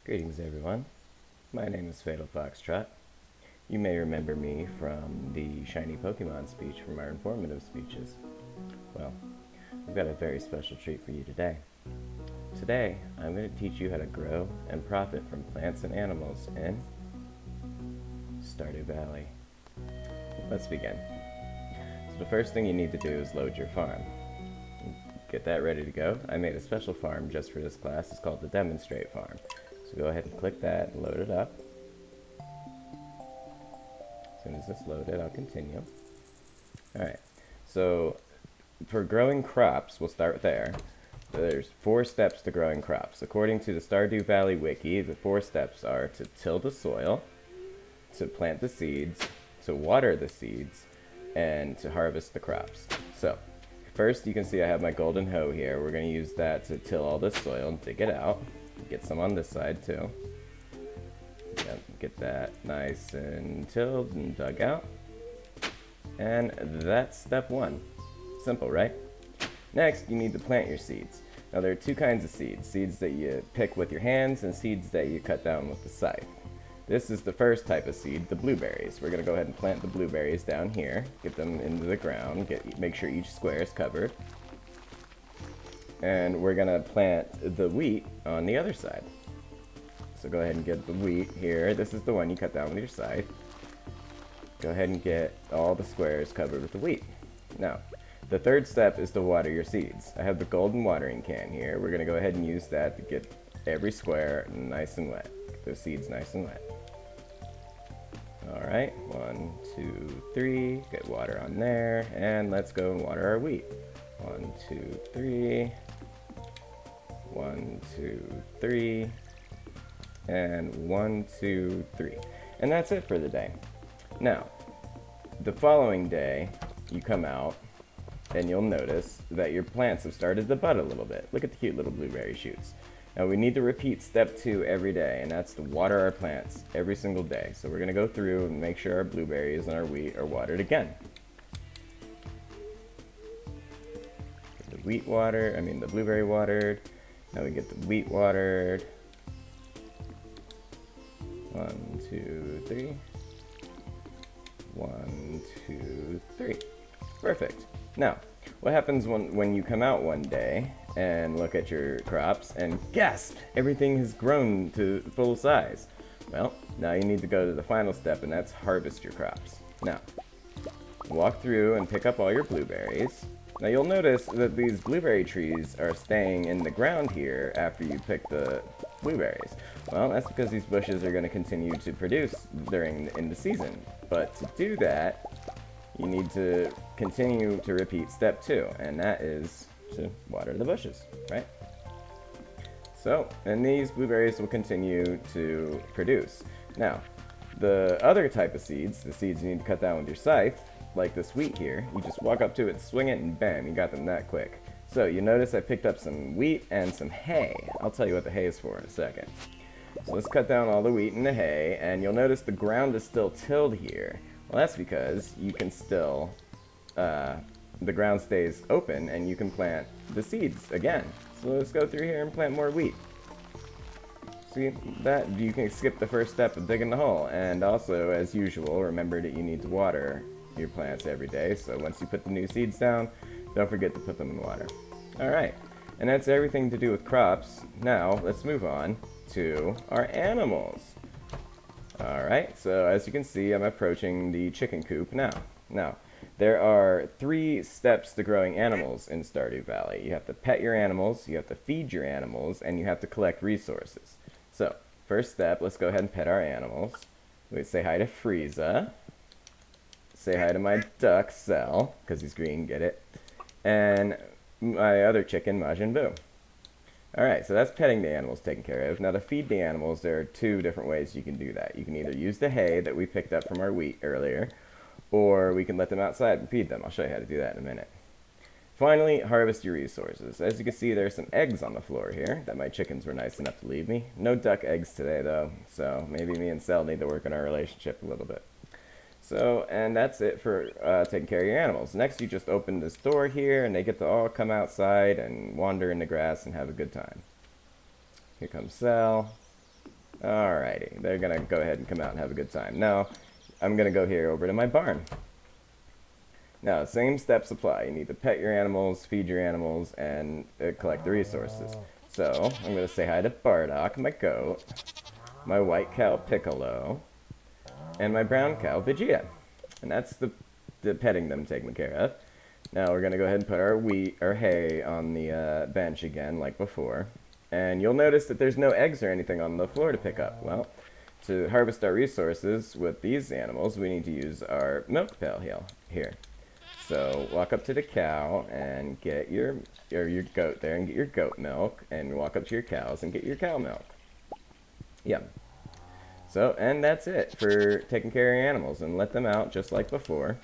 Greetings everyone, my name is Fatal Foxtrot. You may remember me from the shiny Pokemon speech from our informative speeches. Well, I've got a very special treat for you today. Today, I'm going to teach you how to grow and profit from plants and animals in Stardew Valley. Let's begin. So the first thing you need to do is load your farm. Get that ready to go. I made a special farm just for this class. It's called the Demonstrative farm. So go ahead and click that and load it up. As soon as it's loaded, I'll continue. Alright, so for growing crops, we'll start there. There's 4 steps to growing crops. According to the Stardew Valley wiki, the 4 steps are to till the soil, to plant the seeds, to water the seeds, and to harvest the crops. So, first you can see I have my golden hoe here. We're going to use that to till all this soil and dig it out. Get some on this side too. Yep, get that nice and tilled and dug out. And that's step 1. Simple, right? Next, you need to plant your seeds. Now there are 2 kinds of seeds. Seeds that you pick with your hands and seeds that you cut down with the scythe. This is the first type of seed, the blueberries. We're going to go ahead and plant the blueberries down here. Get them into the ground. Make sure each square is covered. And we're going to plant the wheat on the other side. So go ahead and get the wheat here. This is the one you cut down with your scythe. Go ahead and get all the squares covered with the wheat. Now, the third step is to water your seeds. I have the golden watering can here. We're going to go ahead and use that to get every square nice and wet. Get those seeds nice and wet. Alright, 1, 2, 3. Get water on there. And let's go and water our wheat. 1, 2, 3. 1, 2, 3. And 1, 2, 3. And that's it for the day. Now, the following day, you come out and you'll notice that your plants have started to bud a little bit. Look at the cute little blueberry shoots. Now we need to repeat step 2 every day, and that's to water our plants every single day. So we're going to go through and make sure our blueberries and our wheat are watered again. Get the blueberry watered. Now we get the wheat watered. 1, 2, 3. 1, 2, 3. Perfect. Now, what happens when you come out one day and look at your crops and gasp, everything has grown to full size? Well, now you need to go to the final step, and that's harvest your crops. Now, walk through and pick up all your blueberries. Now you'll notice that these blueberry trees are staying in the ground here after you pick the blueberries. Well, that's because these bushes are going to continue to produce in the season. But to do that, you need to continue to repeat step 2, and that is to water the bushes, right? So, and these blueberries will continue to produce. Now, the other type of seeds, the seeds you need to cut down with your scythe, like this wheat here, you just walk up to it, swing it, and bam, you got them that quick. So, you notice I picked up some wheat and some hay. I'll tell you what the hay is for in a second. So let's cut down all the wheat and the hay, and you'll notice the ground is still tilled here. Well, that's because you can still, the ground stays open and you can plant the seeds again. So let's go through here and plant more wheat. See, that you can skip the first step of digging the hole. And also, as usual, remember that you need to water your plants every day. So once you put the new seeds down, don't forget to put them in water. Alright, and that's everything to do with crops. Now, let's move on to our animals. Alright, so as you can see, I'm approaching the chicken coop now. Now, there are 3 steps to growing animals in Stardew Valley. You have to pet your animals, you have to feed your animals, and you have to collect resources. So, first step, let's go ahead and pet our animals. We say hi to Frieza. Say hi to my duck, Cell, because he's green, get it? And my other chicken, Majin Buu. Alright, so that's petting the animals taken care of. Now to feed the animals, there are 2 different ways you can do that. You can either use the hay that we picked up from our wheat earlier, or we can let them outside and feed them. I'll show you how to do that in a minute. Finally, harvest your resources. As you can see, there's some eggs on the floor here that my chickens were nice enough to leave me. No duck eggs today though, so maybe me and Cell need to work on our relationship a little bit. So, and that's it for taking care of your animals. Next, you just open this door here, and they get to all come outside and wander in the grass and have a good time. Here comes Cell. Alrighty, they're gonna go ahead and come out and have a good time. Now, I'm gonna go here over to my barn. Now, same steps apply. You need to pet your animals, feed your animals, and collect the resources. So, I'm gonna say hi to Bardock, my goat, my white cow Piccolo, and my brown cow Vegeta. And that's the petting them taken care of. Now we're gonna go ahead and put our hay on the bench again, like before. And you'll notice that there's no eggs or anything on the floor to pick up. Well, to harvest our resources with these animals, we need to use our milk pail here. So walk up to the cow and get your goat there and get your goat milk, and walk up to your cows and get your cow milk. Yeah. So, and that's it for taking care of your animals, and let them out just like before.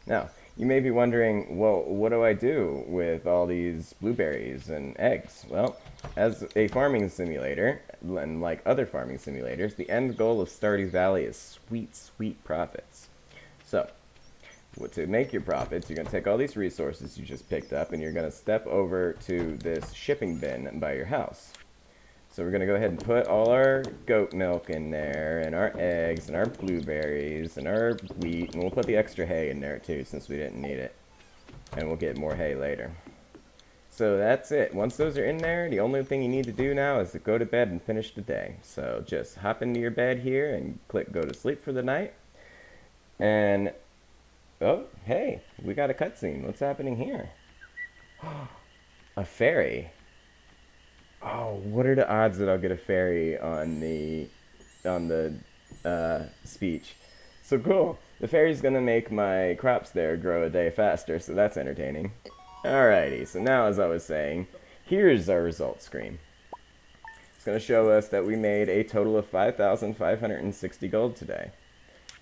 Now, you may be wondering, well, what do I do with all these blueberries and eggs? Well, as a farming simulator, and like other farming simulators, the end goal of Stardew Valley is sweet, sweet profits. So, to make your profits, you're going to take all these resources you just picked up, and you're going to step over to this shipping bin by your house. So we're going to go ahead and put all our goat milk in there, and our eggs, and our blueberries, and our wheat, and we'll put the extra hay in there too, since we didn't need it. And we'll get more hay later. So that's it. Once those are in there, the only thing you need to do now is to go to bed and finish the day. So just hop into your bed here and click go to sleep for the night. And, oh, hey, we got a cutscene. What's happening here? A fairy. Oh, what are the odds that I'll get a fairy on the speech? So cool. The fairy's gonna make my crops there grow a day faster, so that's entertaining. Alrighty, so now as I was saying, here's our results screen. It's gonna show us that we made a total of 5,560 gold today.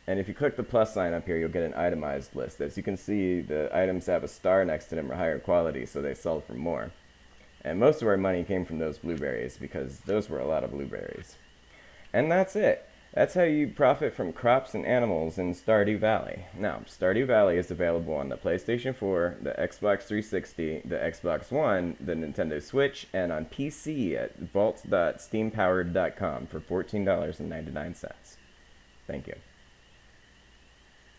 And if you click the plus sign up here, you'll get an itemized list. As you can see, the items have a star next to them or higher quality, so they sell for more. And most of our money came from those blueberries, because those were a lot of blueberries. And that's it. That's how you profit from crops and animals in Stardew Valley. Now, Stardew Valley is available on the PlayStation 4, the Xbox 360, the Xbox One, the Nintendo Switch, and on PC at vault.steampowered.com for $14.99. Thank you.